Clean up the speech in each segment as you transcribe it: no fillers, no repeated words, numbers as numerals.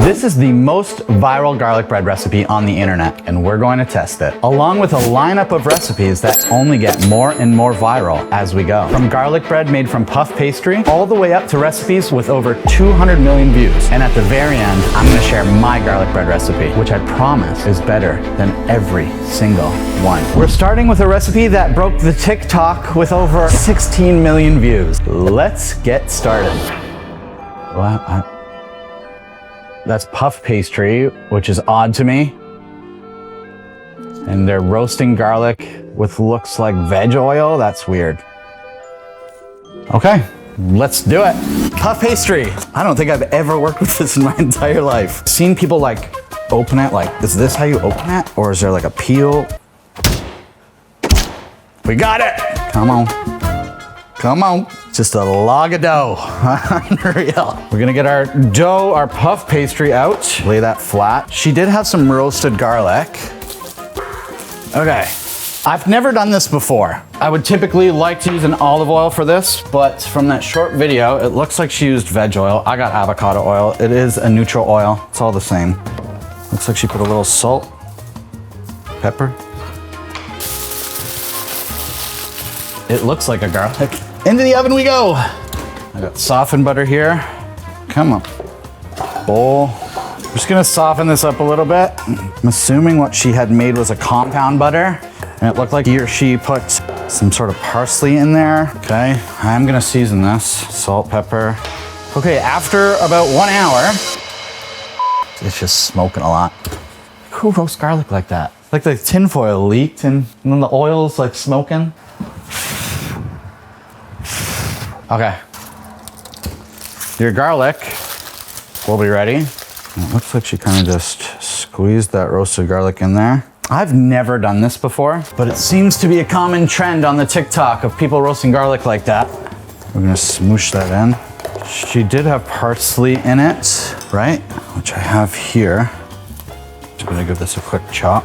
This is the most viral garlic bread recipe on the internet, and we're going to test it, along with a lineup of recipes that only get more and more viral as we go. From garlic bread made from puff pastry, all the way up to recipes with over 200 million views. And at the very end, I'm gonna share my garlic bread recipe, which I promise is better than every single one. We're starting with a recipe that broke the TikTok with over 16 million views. Let's get started. Well, that's puff pastry, which is odd to me. And they're roasting garlic with looks like veg oil. That's weird. Okay, let's do it. Puff pastry. I don't think I've ever worked with this in my entire life. Seen people like open it, like, is this how you open it? Or is there like a peel? We got it. Come on. Come on. Just a log of dough. Unreal. We're gonna get our dough, our puff pastry out. Lay that flat. She did have some roasted garlic. Okay. I've never done this before. I would typically like to use an olive oil for this, but from that short video, it looks like she used veg oil. I got avocado oil. It is a neutral oil. It's all the same. Looks like she put a little salt, pepper. It looks like a garlic. Into the oven we go. I got softened butter here. Come on. Bowl. I'm just gonna soften this up a little bit. I'm assuming what she had made was a compound butter, and it looked like he or she put some sort of parsley in there. Okay, I'm gonna season this. Salt, pepper. Okay, after about 1 hour, it's just smoking a lot. Who roasts garlic like that? Like the tin foil leaked and then the oil's like smoking. Okay, your garlic will be ready. It looks like she kind of just squeezed that roasted garlic in there. I've never done this before, but it seems to be a common trend on the TikTok of people roasting garlic like that. We're gonna smoosh that in. She did have parsley in it, right? Which I have here. Just gonna give this a quick chop.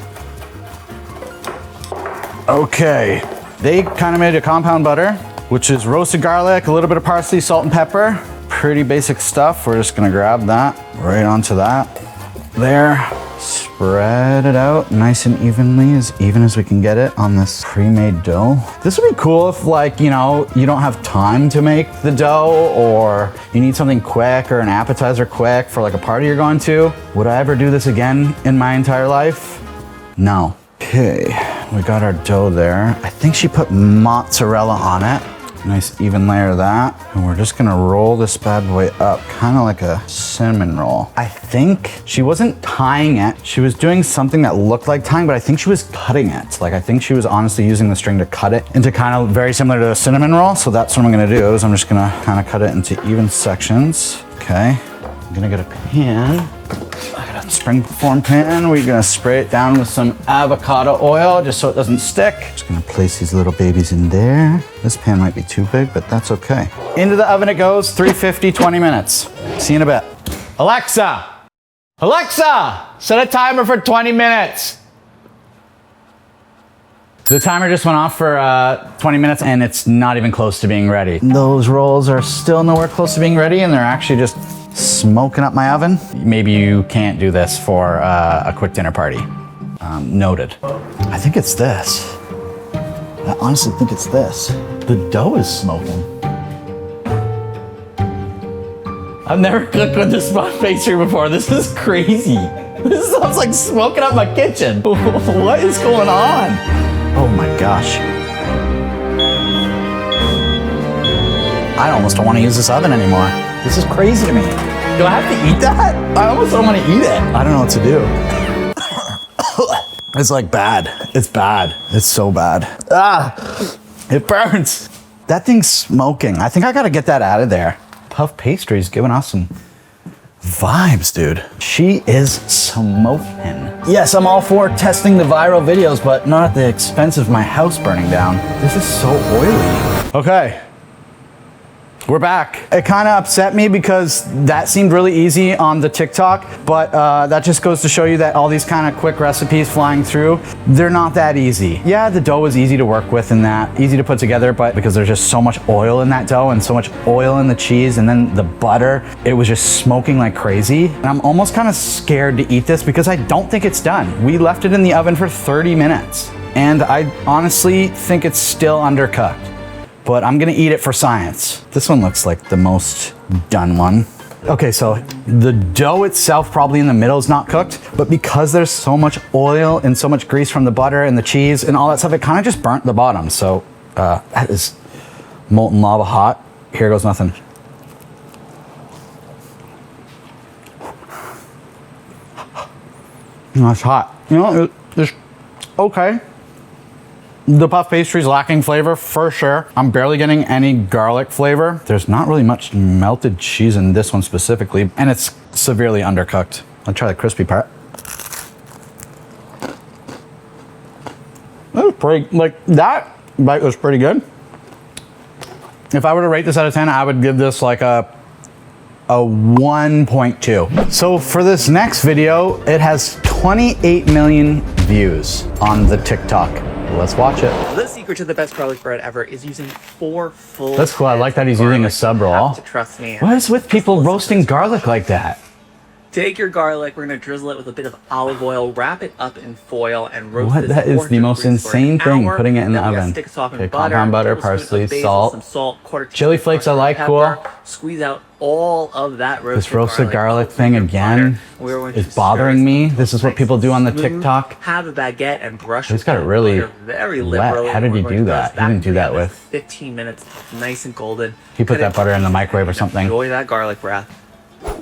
Okay, they kind of made a compound butter, which is roasted garlic, a little bit of parsley, salt and pepper. Pretty basic stuff. We're just gonna grab that right onto that. There, spread it out nice and even as we can get it on this pre-made dough. This would be cool if, like, you know, you don't have time to make the dough or you need something quick or an appetizer quick for like a party you're going to. Would I ever do this again in my entire life? No. Okay, we got our dough there. I think she put mozzarella on it. Nice even layer of that. And we're just gonna roll this bad boy up, kind of like a cinnamon roll. I think she wasn't tying it. She was doing something that looked like tying, but I think she was cutting it. Like, I think she was honestly using the string to cut it into kind of very similar to a cinnamon roll. So that's what I'm gonna do, is I'm just gonna kind of cut it into even sections. Okay, I'm gonna get a pan. I got a springform pan. We're gonna spray it down with some avocado oil just so it doesn't stick. Just gonna place these little babies in there. This pan might be too big, but that's okay. Into the oven it goes, 350, 20 minutes. See you in a bit. Alexa, set a timer for 20 minutes. The timer just went off for 20 minutes and it's not even close to being ready. Those rolls are still nowhere close to being ready and they're actually just smoking up my oven. Maybe you can't do this for a quick dinner party. Noted. I think it's this. I honestly think it's this. The dough is smoking. I've never cooked with this puff pastry before. This is crazy. This sounds like smoking up my kitchen. What is going on? Oh my gosh. I almost don't want to use this oven anymore. This is crazy to me. Do I have to eat that? I almost don't want to eat it. I don't know what to do. It's like bad. It's bad. It's so bad. Ah, it burns. That thing's smoking. I think I gotta get that out of there. Puff pastry's giving us some vibes, dude. She is smoking. Yes, I'm all for testing the viral videos, but not at the expense of my house burning down. This is so oily. Okay. We're back. It kind of upset me because that seemed really easy on the TikTok, but that just goes to show you that all these kind of quick recipes flying through, they're not that easy. Yeah, the dough is easy to work with and that, easy to put together, but because there's just so much oil in that dough and so much oil in the cheese and then the butter, it was just smoking like crazy. And I'm almost kind of scared to eat this because I don't think it's done. We left it in the oven for 30 minutes and I honestly think it's still undercooked. But I'm gonna eat it for science. This one looks like the most done one. Okay, so the dough itself probably in the middle is not cooked, but because there's so much oil and so much grease from the butter and the cheese and all that stuff, it kind of just burnt the bottom. So that is molten lava hot. Here goes nothing. No, it's hot. You know, it's okay. The puff pastry is lacking flavor for sure. I'm barely getting any garlic flavor. There's not really much melted cheese in this one specifically, and it's severely undercooked. I'll try the crispy part. That was pretty, like that bite was pretty good. If I were to rate this out of 10, I would give this like a 1.2. So for this next video, it has 28 million views on the TikTok. Let's watch it. The secret to the best garlic bread ever is using 4 full. That's cool. I like that he's using a sub roll. Trust me. What is with people roasting garlic like that? Take your garlic, we're gonna drizzle it with a bit of olive oil, wrap it up in foil, and roast it. That is the most insane thing, putting it in the oven. Okay, compound butter, parsley, salt, some salt, chili flakes I like, cool. Squeeze out all of that roasted This roasted garlic thing again is bothering me. This is what people do on the TikTok. Have a baguette and brush. He's got it really very wet. How did he do that? He didn't do that with 15 minutes, nice and golden. He put that butter in the microwave or something. Enjoy that garlic breath.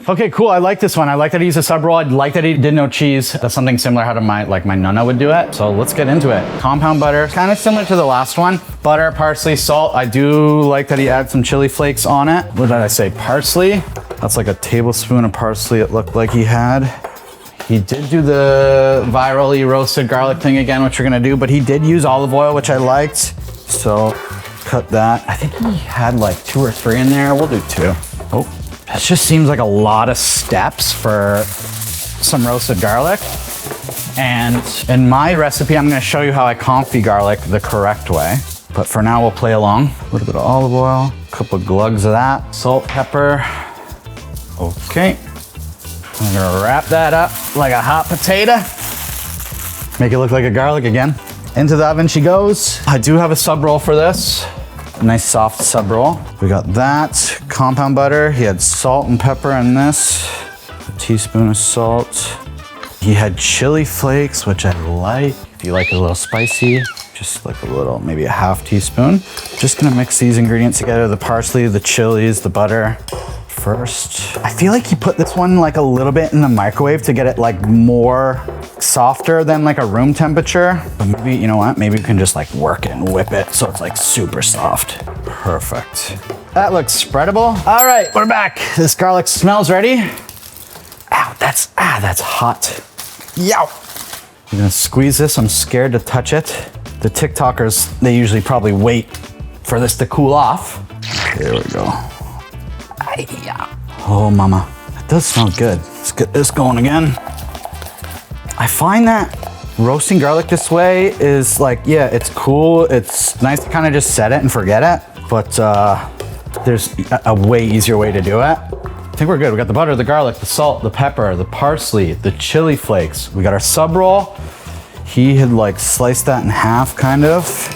Okay, cool. I like this one. I like that he used a sub roll. I like that he did no cheese. That's something similar how to my nonna would do it. So let's get into it. Compound butter, kind of similar to the last one. Butter, parsley, salt. I do like that he adds some chili flakes on it. What did I say? Parsley. That's like a tablespoon of parsley it looked like he had. He did do the virally roasted garlic thing again, which we're gonna do, but he did use olive oil, which I liked. So cut that. I think he had like 2 or 3 in there. We'll do 2. Oh. That just seems like a lot of steps for some roasted garlic. And in my recipe, I'm gonna show you how I confit garlic the correct way. But for now, we'll play along. A little bit of olive oil, a couple of glugs of that, salt, pepper. Okay. I'm gonna wrap that up like a hot potato. Make it look like a garlic again. Into the oven she goes. I do have a sub roll for this. Nice soft sub roll. We got that, compound butter. He had salt and pepper in this. A teaspoon of salt. He had chili flakes, which I like. If you like it a little spicy, just like a little, maybe a half teaspoon. Just gonna mix these ingredients together, the parsley, the chilies, the butter. First, I feel like he put this one like a little bit in the microwave to get it like more softer than like a room temperature. But maybe, you know what? Maybe we can just like work it and whip it so it's like super soft. Perfect. That looks spreadable. All right, we're back. This garlic smells ready. Ow, that's hot. Yow. I'm gonna squeeze this. I'm scared to touch it. The TikTokers, they usually probably wait for this to cool off. There we go. Oh, mama, that does smell good. Let's get this going again. I find that roasting garlic this way is like, yeah, it's cool. It's nice to kind of just set it and forget it, but there's a way easier way to do it. I think we're good. We got the butter, the garlic, the salt, the pepper, the parsley, the chili flakes. We got our sub roll. He had like sliced that in half kind of.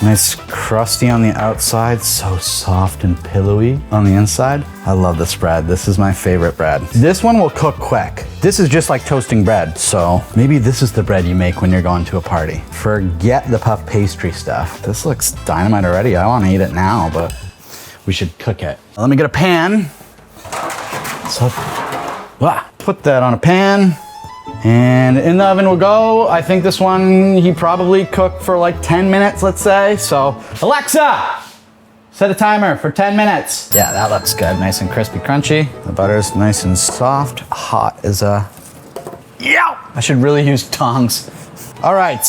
Nice crusty on the outside, so soft and pillowy on the inside. I love this bread. This is my favorite bread. This one will cook quick. This is just like toasting bread, so maybe this is the bread you make when you're going to a party. Forget the puff pastry stuff. This looks dynamite already. I want to eat it now, but we should cook it. Let me get a pan. So, put that on a pan. And in the oven we'll go. I think this one he probably cooked for like 10 minutes, let's say. So Alexa, set a timer for 10 minutes. Yeah, that looks good. Nice and crispy, crunchy. The butter's nice and soft. Hot as a, yow! I should really use tongs. All right,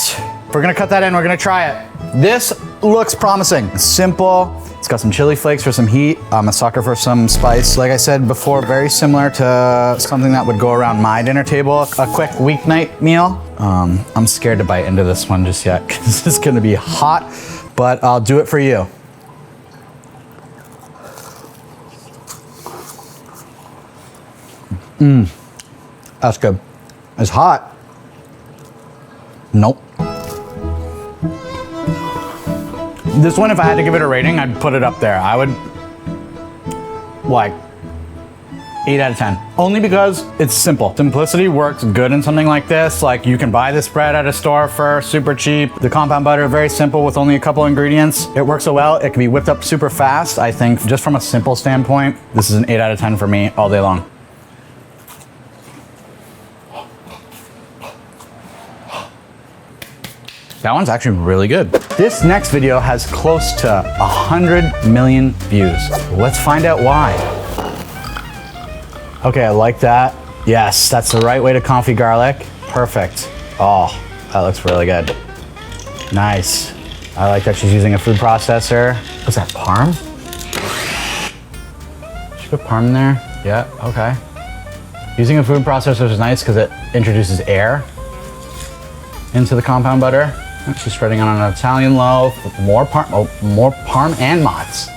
we're gonna cut that in. We're gonna try it. This looks promising. It's simple. It's got some chili flakes for some heat. I'm a sucker for some spice. Like I said before, very similar to something that would go around my dinner table, a quick weeknight meal. I'm scared to bite into this one just yet because it's gonna be hot, but I'll do it for you. That's good. It's hot. Nope. This one, if I had to give it a rating, I'd put it up there. I would, like, 8 out of 10. Only because it's simple. Simplicity works good in something like this. Like, you can buy this bread at a store for super cheap. The compound butter, very simple with only a couple ingredients. It works so well. It can be whipped up super fast. I think just from a simple standpoint, this is an 8 out of 10 for me all day long. That one's actually really good. This next video has close to 100 million views. Let's find out why. Okay, I like that. Yes, that's the right way to confit garlic. Perfect. Oh, that looks really good. Nice. I like that she's using a food processor. What's that, parm? Should put parm in there? Yeah, okay. Using a food processor is nice because it introduces air into the compound butter. She's spreading on an Italian loaf with more parm and mozz.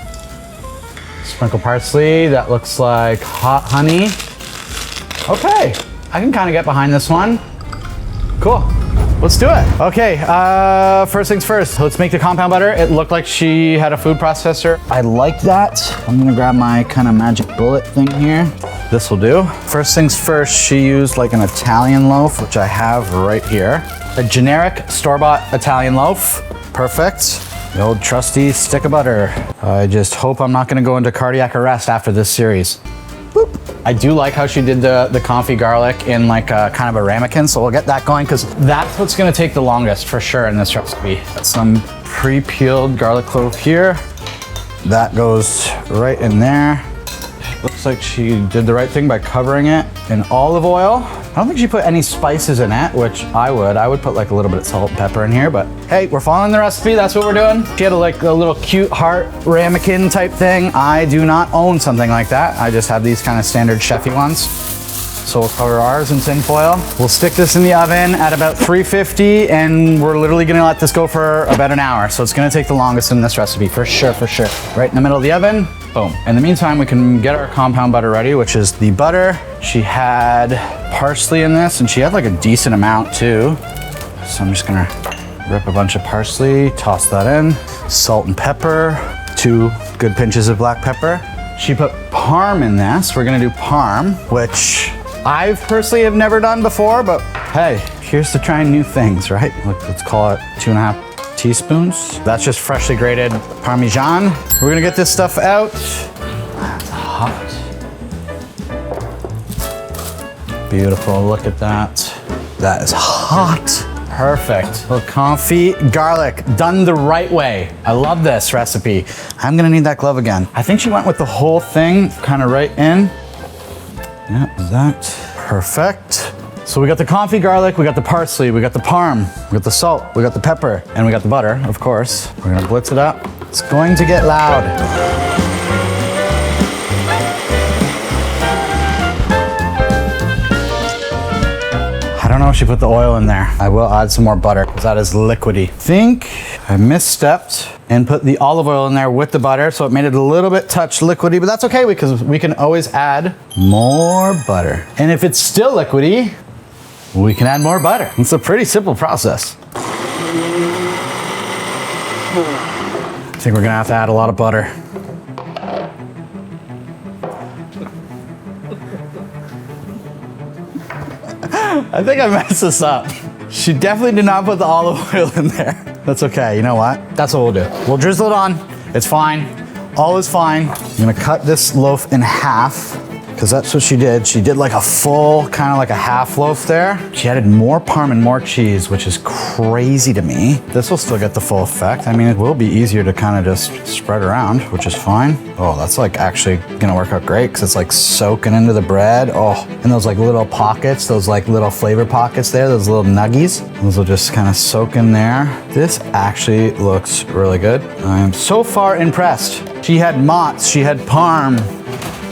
Sprinkle parsley. That looks like hot honey. Okay, I can kind of get behind this one. Cool. Let's do it. Okay, first things first. Let's make the compound butter. It looked like she had a food processor. I like that. I'm gonna grab my kind of magic bullet thing here. This will do. First things first, she used like an Italian loaf, which I have right here. A generic store-bought Italian loaf. Perfect. The old trusty stick of butter. I just hope I'm not gonna go into cardiac arrest after this series. Boop. I do like how she did the confit garlic in like a kind of a ramekin, so we'll get that going because that's what's gonna take the longest for sure in this recipe. Got some pre-peeled garlic clove here. That goes right in there. Looks like she did the right thing by covering it in olive oil. I don't think she put any spices in it, which I would. I would put like a little bit of salt and pepper in here, but hey, we're following the recipe. That's what we're doing. She had a little cute heart ramekin type thing. I do not own something like that. I just have these kind of standard chefy ones. So we'll cover ours in tin foil. We'll stick this in the oven at about 350, and we're literally gonna let this go for about an hour. So it's gonna take the longest in this recipe, for sure, for sure. Right in the middle of the oven, boom. In the meantime, we can get our compound butter ready, which is the butter. She had parsley in this, and she had like a decent amount too. So I'm just gonna rip a bunch of parsley, toss that in. Salt and pepper, 2 good pinches of black pepper. She put parm in this. We're gonna do parm, which I personally have never done before, but hey, here's to trying new things, right? Let's call it 2.5 teaspoons. That's just freshly grated Parmesan. We're gonna get this stuff out. That's hot. Beautiful, look at that. That is hot. Perfect. Little confit garlic, done the right way. I love this recipe. I'm gonna need that glove again. I think she went with the whole thing kind of right in. Yeah, that. Perfect. So we got the confit garlic, we got the parsley, we got the parm, we got the salt, we got the pepper, and we got the butter, of course. We're gonna blitz it up. It's going to get loud. I don't know if she put the oil in there. I will add some more butter because that is liquidy. I think I misstepped and put the olive oil in there with the butter, so it made it a little bit touch liquidy, but that's okay because we can always add more butter. And if it's still liquidy, we can add more butter. It's a pretty simple process. I think we're gonna have to add a lot of butter. I think I messed this up. She definitely did not put the olive oil in there. That's okay, you know what? That's what we'll do. We'll drizzle it on, it's fine. All is fine. I'm gonna cut this loaf in half because that's what she did. She did like a full, kind of like a half loaf there. She added more parm and more cheese, which is crazy to me. This will still get the full effect. I mean, it will be easier to kind of just spread around, which is fine. Oh, that's like actually gonna work out great because it's like soaking into the bread. Oh, and those like little pockets, those like little flavor pockets there, those little nuggies, those will just kind of soak in there. This actually looks really good. I am so far impressed. She had mozz, she had parm.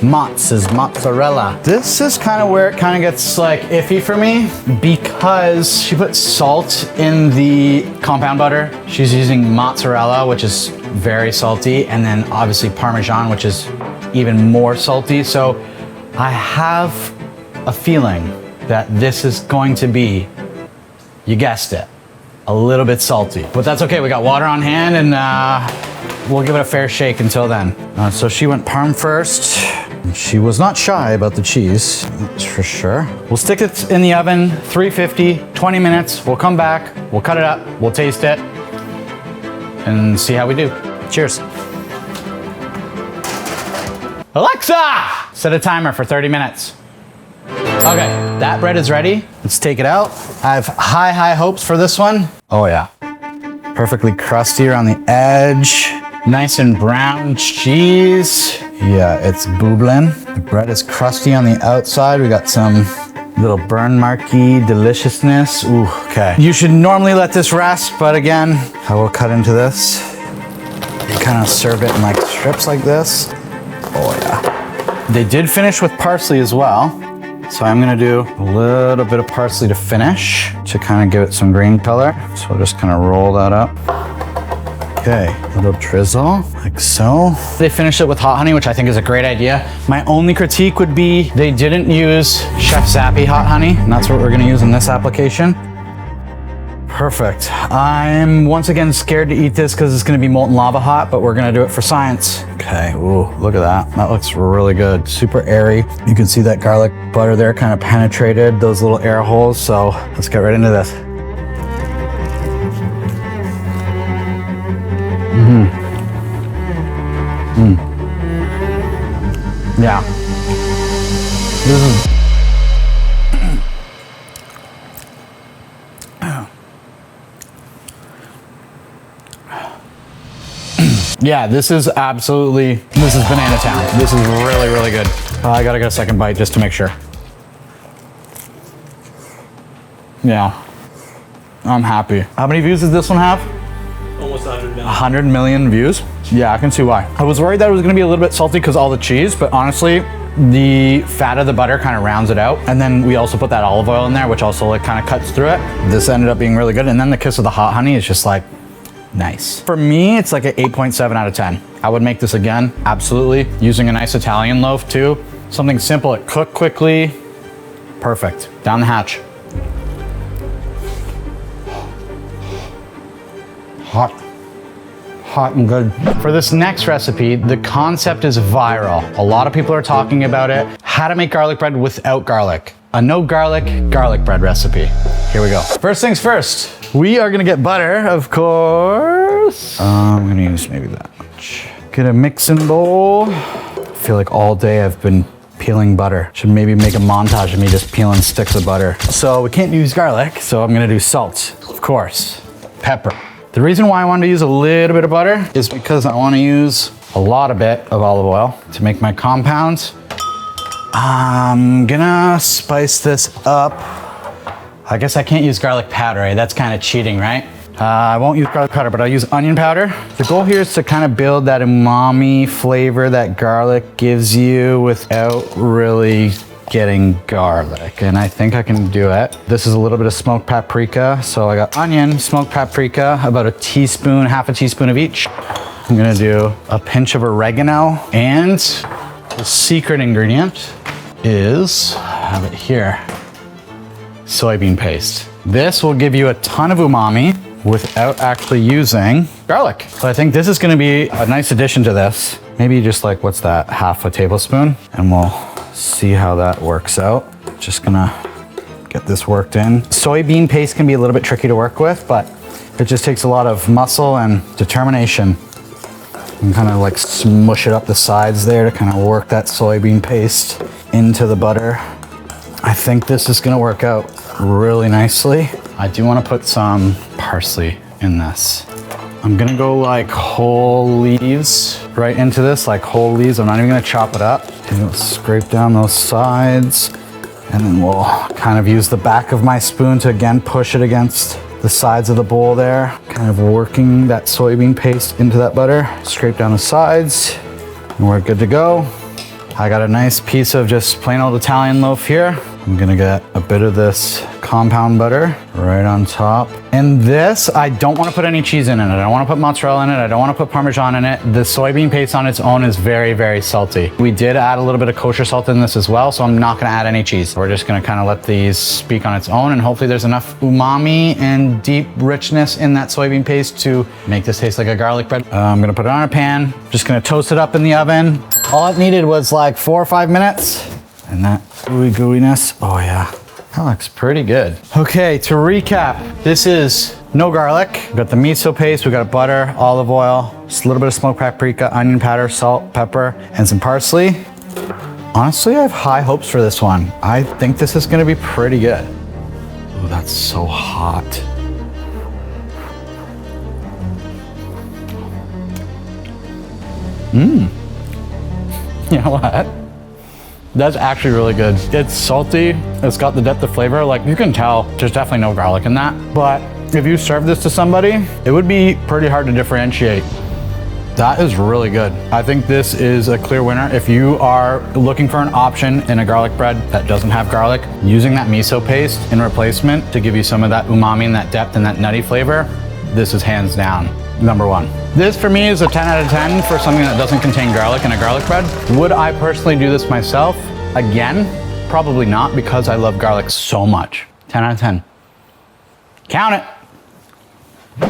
Mozz is mozzarella. This is kind of where it kind of gets like iffy for me because she put salt in the compound butter. She's using mozzarella, which is very salty, and then obviously Parmesan, which is even more salty. So I have a feeling that this is going to be, you guessed it, a little bit salty. But that's okay, we got water on hand and we'll give it a fair shake until then. So she went parm first. She was not shy about the cheese, that's for sure. We'll stick it in the oven, 350, 20 minutes. We'll come back, we'll cut it up, we'll taste it, and see how we do. Cheers. Alexa, set a timer for 30 minutes. Okay, that bread is ready. Let's take it out. I have high hopes for this one. Oh yeah, perfectly crusty around the edge. Nice and brown cheese. Yeah, it's bubbling. The bread is crusty on the outside. We got some little burn marky deliciousness. Ooh, okay. You should normally let this rest, but again, I will cut into this. You kind of serve it in like strips like this. Oh yeah. They did finish with parsley as well. So I'm gonna do a little bit of parsley to finish to kind of give it some green color. So I'll just kind of roll that up. Okay, a little drizzle, like so. They finished it with hot honey, which I think is a great idea. My only critique would be they didn't use Chef Zappi hot honey, and that's what we're gonna use in this application. Perfect. I'm once again scared to eat this because it's gonna be molten lava hot, but we're gonna do it for science. Okay, ooh, look at that. That looks really good, super airy. You can see that garlic butter there kind of penetrated those little air holes, so let's get right into this. Yeah. This is yeah, this is banana town. This is really, really good. I gotta get a second bite just to make sure. Yeah, I'm happy. How many views does this one have? Almost 100 million. 100 million views? Yeah, I can see why. I was worried that it was gonna be a little bit salty because all the cheese, but honestly, the fat of the butter kind of rounds it out. And then we also put that olive oil in there, which also like kind of cuts through it. This ended up being really good. And then the kiss of the hot honey is just like, nice. For me, it's like an 8.7 out of 10. I would make this again, absolutely. Using a nice Italian loaf too. Something simple, it cooked quickly. Perfect, down the hatch. Hot and good. For this next recipe, the concept is viral. A lot of people are talking about it. How to make garlic bread without garlic. A no garlic bread recipe. Here we go. First things first, we are gonna get butter, of course. I'm gonna use maybe that much. Get a mixing bowl. I feel like all day I've been peeling butter. Should maybe make a montage of me just peeling sticks of butter. So we can't use garlic, so I'm gonna do salt, of course. Pepper. The reason why I wanted to use a little bit of butter is because I want to use a lot of bit of olive oil to make my compound. I'm gonna spice this up. I guess I can't use garlic powder, right? That's kind of cheating, right? I won't use garlic powder, but I'll use onion powder. The goal here is to kind of build that umami flavor that garlic gives you without really getting garlic, and I think I can do it. This is a little bit of smoked paprika. So I got onion, smoked paprika, about a teaspoon, half a teaspoon of each. I'm gonna do a pinch of oregano, and the secret ingredient is, I have it here, soybean paste. This will give you a ton of umami without actually using garlic. So I think this is gonna be a nice addition to this. Maybe just like, what's that, half a tablespoon, and we'll see how that works out. Just gonna get this worked in. Soybean paste can be a little bit tricky to work with, but it just takes a lot of muscle and determination. And kind of like smush it up the sides there to kind of work that soybean paste into the butter. I think this is gonna work out really nicely. I do wanna put some parsley in this. I'm gonna go like whole leaves right into this, like whole leaves. I'm not even gonna chop it up. And we'll scrape down those sides, and then we'll kind of use the back of my spoon to again push it against the sides of the bowl there, kind of working that soybean paste into that butter. Scrape down the sides, and we're good to go. I got a nice piece of just plain old Italian loaf here. I'm gonna get a bit of this compound butter right on top. And this, I don't wanna put any cheese in it. I don't wanna put mozzarella in it. I don't wanna put Parmesan in it. The soybean paste on its own is very, very salty. We did add a little bit of kosher salt in this as well, so I'm not gonna add any cheese. We're just gonna kind of let these speak on its own, and hopefully there's enough umami and deep richness in that soybean paste to make this taste like a garlic bread. I'm gonna put it on a pan, just gonna toast it up in the oven. All it needed was like 4 or 5 minutes. And that gooey-gooiness, oh yeah, that looks pretty good. Okay, to recap, this is no garlic. We got the miso paste, we got butter, olive oil, just a little bit of smoked paprika, onion powder, salt, pepper, and some parsley. Honestly, I have high hopes for this one. I think this is gonna be pretty good. Oh, that's so hot. You know what? That's actually really good. It's salty, it's got the depth of flavor. Like, you can tell there's definitely no garlic in that. But if you serve this to somebody, it would be pretty hard to differentiate. That is really good. I think this is a clear winner. If you are looking for an option in a garlic bread that doesn't have garlic, using that miso paste in replacement to give you some of that umami and that depth and that nutty flavor, this is hands down #1. This for me is a 10 out of 10 for something that doesn't contain garlic in a garlic bread. Would I personally do this myself? Again, probably not, because I love garlic so much. 10 out of 10. Count it.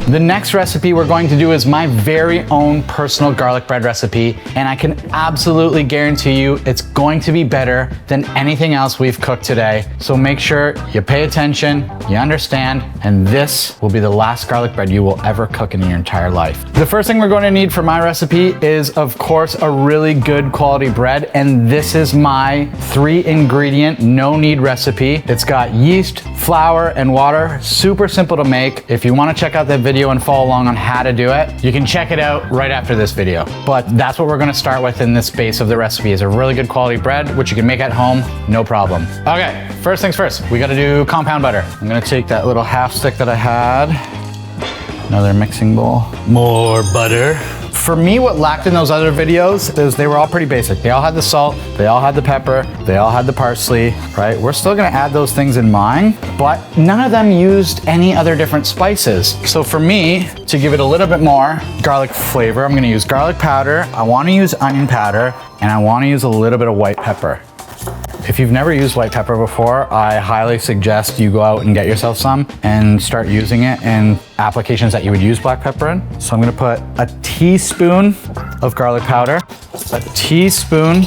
The next recipe we're going to do is my very own personal garlic bread recipe, and I can absolutely guarantee you it's going to be better than anything else we've cooked today. So make sure you pay attention, you understand, and this will be the last garlic bread you will ever cook in your entire life. The first thing we're going to need for my recipe is, of course, a really good quality bread, and this is my 3-ingredient, no-knead recipe. It's got yeast, flour, and water. Super simple to make. If you want to check out that video and follow along on how to do it, you can check it out right after this video. But that's what we're gonna start with in this base of the recipe, is a really good quality bread, which you can make at home, no problem. Okay, first things first, we gotta do compound butter. I'm gonna take that little half stick that I had, another mixing bowl, more butter. For me, what lacked in those other videos is they were all pretty basic. They all had the salt, they all had the pepper, they all had the parsley, right? We're still gonna add those things in mine, but none of them used any other different spices. So for me, to give it a little bit more garlic flavor, I'm gonna use garlic powder, I wanna use onion powder, and I wanna use a little bit of white pepper. If you've never used white pepper before, I highly suggest you go out and get yourself some and start using it in applications that you would use black pepper in. So I'm gonna put a teaspoon of garlic powder, a teaspoon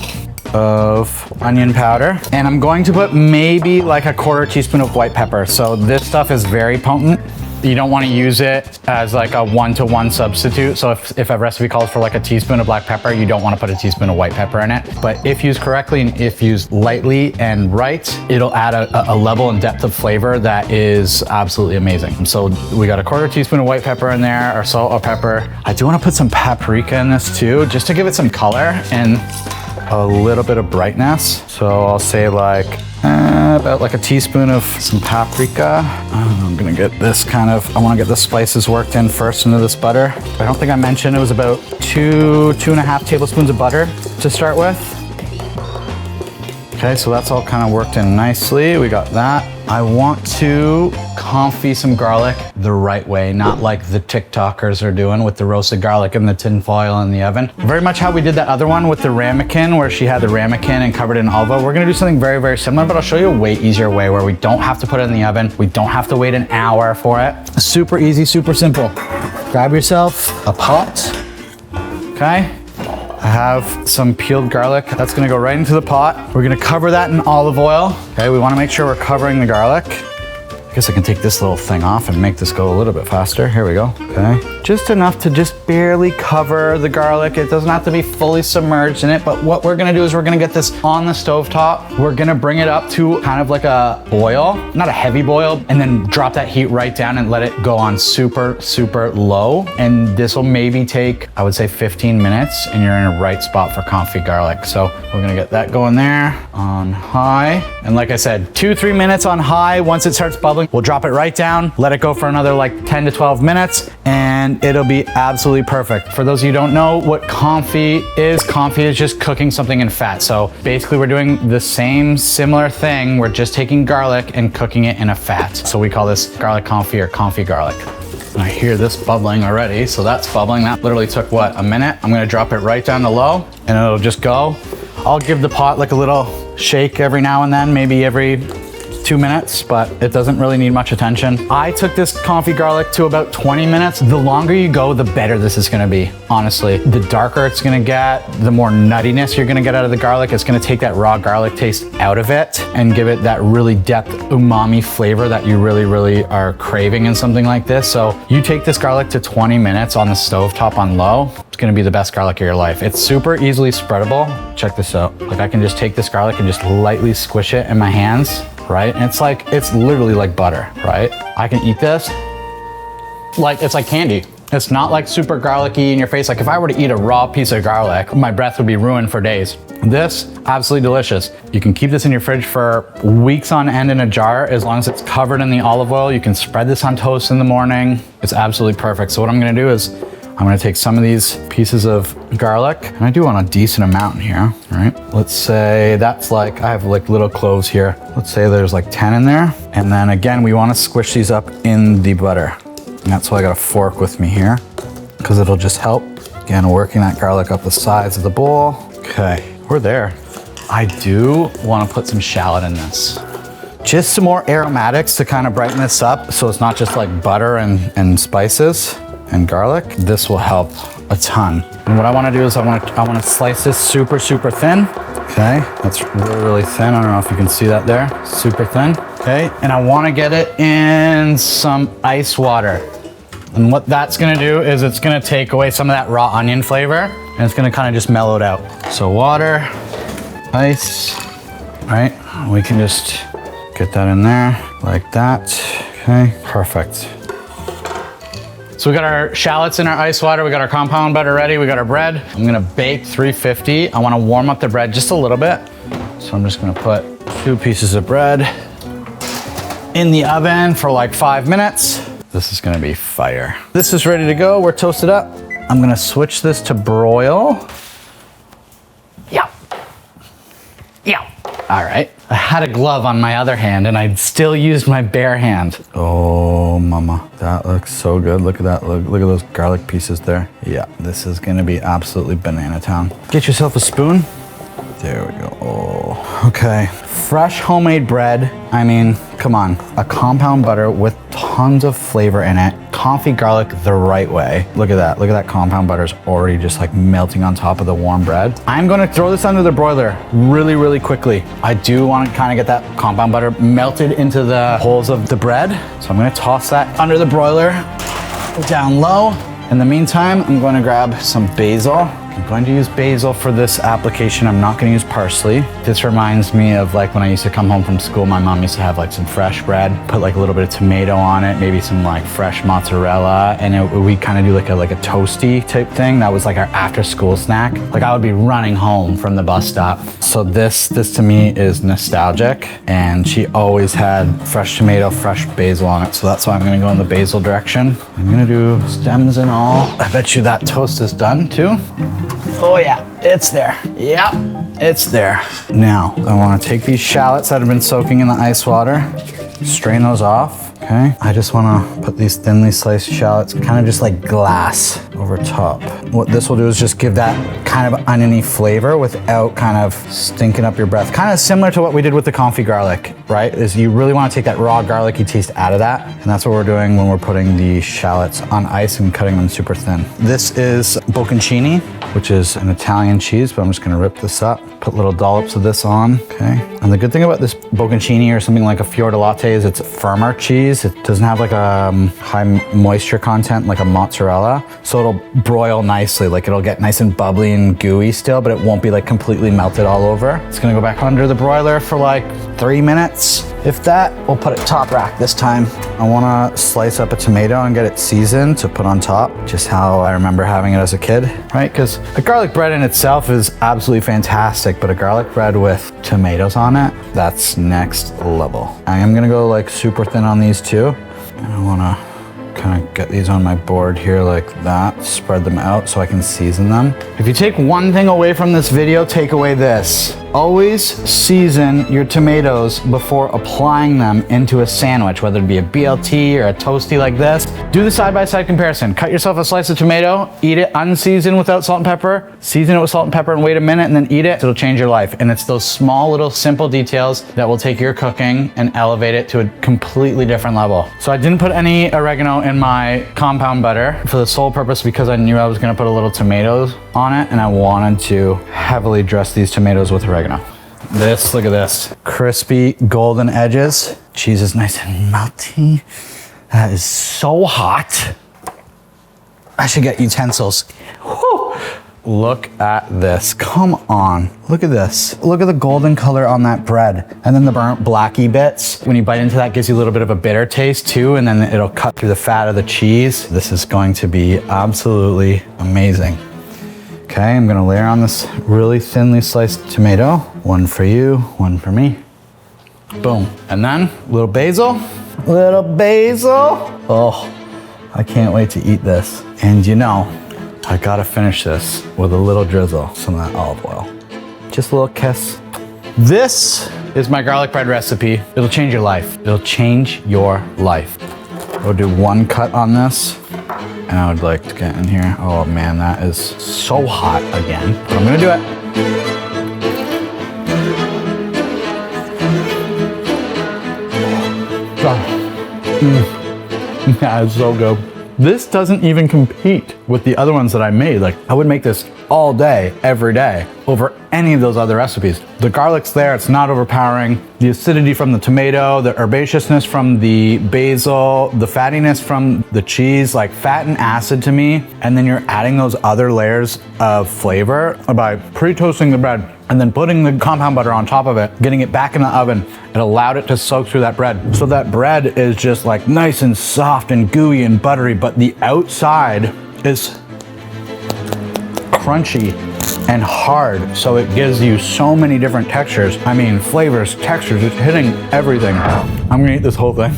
of onion powder, and I'm going to put maybe like a 1/4 teaspoon of white pepper. So this stuff is very potent. You don't want to use it as like a 1-to-1 substitute. So if a recipe calls for like a teaspoon of black pepper, you don't want to put a teaspoon of white pepper in it. But if used correctly and if used lightly and right, it'll add a level and depth of flavor that is absolutely amazing. So we got a 1/4 teaspoon of white pepper in there, or salt or pepper. I do want to put some paprika in this too, just to give it some color and a little bit of brightness. So I'll say like about like a teaspoon of some paprika. I'm gonna get this I wanna get the spices worked in first into this butter. I don't think I mentioned it was about 2.5 tablespoons of butter to start with. Okay, so that's all kind of worked in nicely. We got that. I want to confit some garlic the right way, not like the TikTokers are doing with the roasted garlic and the tin foil in the oven. Very much how we did that other one with the ramekin, where she had the ramekin and covered it in olive oil. We're gonna do something very, very similar, but I'll show you a way easier way where we don't have to put it in the oven. We don't have to wait an hour for it. Super easy, super simple. Grab yourself a pot, okay? I have some peeled garlic. That's gonna go right into the pot. We're gonna cover that in olive oil. Okay, we wanna make sure we're covering the garlic. I guess I can take this little thing off and make this go a little bit faster. Here we go, okay. Just enough to just barely cover the garlic. It doesn't have to be fully submerged in it, but what we're gonna do is we're gonna get this on the stovetop. We're gonna bring it up to kind of like a boil, not a heavy boil, and then drop that heat right down and let it go on super, super low. And this will maybe take, I would say 15 minutes, and you're in a right spot for confit garlic. So we're gonna get that going there on high. And like I said, 2-3 minutes on high. Once it starts bubbling boiling. We'll drop it right down, let it go for another like 10 to 12 minutes, and it'll be absolutely perfect. For those of you who don't know what confit is just cooking something in fat. So basically we're doing the same similar thing. We're just taking garlic and cooking it in a fat. So we call this garlic confit or confit garlic. And I hear this bubbling already. So that's bubbling. That literally took what, a minute? I'm gonna drop it right down to low and it'll just go. I'll give the pot like a little shake every now and then, maybe every 2 minutes, but it doesn't really need much attention. I took this confit garlic to about 20 minutes. The longer you go, the better this is gonna be, honestly. The darker it's gonna get, the more nuttiness you're gonna get out of the garlic. It's gonna take that raw garlic taste out of it and give it that really depth umami flavor that you really are craving in something like this. So you take this garlic to 20 minutes on the stovetop on low, it's gonna be the best garlic of your life. It's super easily spreadable. Check this out. Like I can just take this garlic and just lightly squish it in my hands, right? And it's literally like butter, right? I can eat this like it's like candy. It's not like super garlicky in your face. Like if I were to eat a raw piece of garlic, my breath would be ruined for days. This, absolutely delicious. You can keep this in your fridge for weeks on end in a jar as long as it's covered in the olive oil. You can spread this on toast in the morning. It's absolutely perfect. So what I'm gonna do is I'm gonna take some of these pieces of garlic, and I do want a decent amount in here, right? Let's say that's like, I have like little cloves here. Let's say there's like 10 in there. And then again, we wanna squish these up in the butter. And that's why I got a fork with me here, because it'll just help. Again, working that garlic up the sides of the bowl. Okay, we're there. I do wanna put some shallot in this. Just some more aromatics to kind of brighten this up, so it's not just like butter and spices and garlic. This will help a ton. And what I wanna do is I wanna slice this super thin. Okay, that's really thin. I don't know if you can see that there, super thin. Okay, and I wanna get it in some ice water. And what that's gonna do is it's gonna take away some of that raw onion flavor and it's gonna kind of just mellow it out. So water, ice, right? We can just get that in there like that. Okay, perfect. So we got our shallots in our ice water, we got our compound butter ready, we got our bread. I'm gonna bake 350. I wanna warm up the bread just a little bit. So I'm just gonna put 2 pieces of bread in the oven for like 5 minutes. This is gonna be fire. This is ready to go, we're toasted up. I'm gonna switch this to broil. Yeah. All right. I had a glove on my other hand and I still used my bare hand. Oh, mama, that looks so good. Look at that, look at those garlic pieces there. Yeah, this is gonna be absolutely banana town. Get yourself a spoon. There we go. Oh, okay. Fresh homemade bread. I mean, come on. A compound butter with tons of flavor in it. Confit garlic the right way. Look at that. Look at that compound butter's already just like melting on top of the warm bread. I'm gonna throw this under the broiler really quickly. I do want to kind of get that compound butter melted into the holes of the bread. So I'm gonna toss that under the broiler, down low. In the meantime, I'm going to grab some basil. I'm going to use basil for this application. I'm not going to use parsley. This reminds me of like when I used to come home from school, my mom used to have like some fresh bread, put like a little bit of tomato on it, maybe some like fresh mozzarella, and we kind of do like a toasty type thing. That was like our after school snack. Like I would be running home from the bus stop. So this to me is nostalgic, and she always had fresh tomato, fresh basil on it. So that's why I'm going to go in the basil direction. I'm going to do stems and all. I bet you that toast is done too. Oh yeah, it's there. Yep, it's there. Now, I want to take these shallots that have been soaking in the ice water, strain those off, okay? I just want to put these thinly sliced shallots kind of just like glass over top. What this will do is just give that kind of oniony flavor without kind of stinking up your breath. Kind of similar to what we did with the confit garlic, right? Is you really want to take that raw garlicky taste out of that. And that's what we're doing when we're putting the shallots on ice and cutting them super thin. This is bocconcini, which is an Italian cheese, but I'm just gonna rip this up, put little dollops of this on, okay? And the good thing about this bocconcini or something like a fior di latte is it's a firmer cheese. It doesn't have like a high moisture content like a mozzarella, so it'll broil nicely. Like it'll get nice and bubbly and gooey still, but it won't be like completely melted all over. It's gonna go back under the broiler for like 3 minutes. If that, we'll put it top rack this time. I wanna slice up a tomato and get it seasoned to put on top, just how I remember having it as a kid, right? Because The garlic bread in itself is absolutely fantastic, but a garlic bread with tomatoes on it, that's next level. I am gonna go like super thin on these too. And I wanna kind of get these on my board here like that, spread them out so I can season them. If you take one thing away from this video, take away this. Always season your tomatoes before applying them into a sandwich, whether it be a BLT or a toasty like this. Do the side-by-side comparison. Cut yourself a slice of tomato, eat it unseasoned without salt and pepper, season it with salt and pepper and wait a minute and then eat it. It'll change your life. And it's those small little simple details that will take your cooking and elevate it to a completely different level. So I didn't put any oregano in my compound butter for the sole purpose because I knew I was gonna put a little tomatoes on it and I wanted to heavily dress these tomatoes with oregano. Look at this. Crispy golden edges. Cheese is nice and melty. That is so hot. I should get utensils. Whew. Look at this. Come on. Look at this. Look at the golden color on that bread. And then the burnt blacky bits. When you bite into that, gives you a little bit of a bitter taste too, and then it'll cut through the fat of the cheese. This is going to be absolutely amazing. Okay, I'm gonna layer on this really thinly sliced tomato. One for you, one for me. Boom. And then a little basil. Little basil. Oh, I can't wait to eat this. And you know, I gotta finish this with a little drizzle, some of that olive oil. Just a little kiss. This is my garlic bread recipe. It'll change your life. It'll change your life. I'll do one cut on this. And I would like to get in here. Oh man, that is so hot again. But I'm gonna do it. That is so good. This doesn't even compete with the other ones that I made. Like, I would make this all day, every day, over any of those other recipes. The garlic's there, it's not overpowering. The acidity from the tomato, the herbaceousness from the basil, the fattiness from the cheese, like fat and acid to me. And then you're adding those other layers of flavor by pre-toasting the bread and then putting the compound butter on top of it, getting it back in the oven. It allowed it to soak through that bread. So that bread is just like nice and soft and gooey and buttery, but the outside is crunchy and hard, so it gives you so many different textures. I mean, flavors, textures, it's hitting everything. I'm gonna eat this whole thing.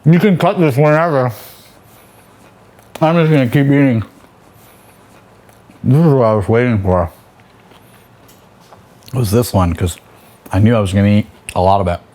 You can cut this whenever. I'm just gonna keep eating. This is what I was waiting for. It was this one, because I knew I was gonna eat a lot of it.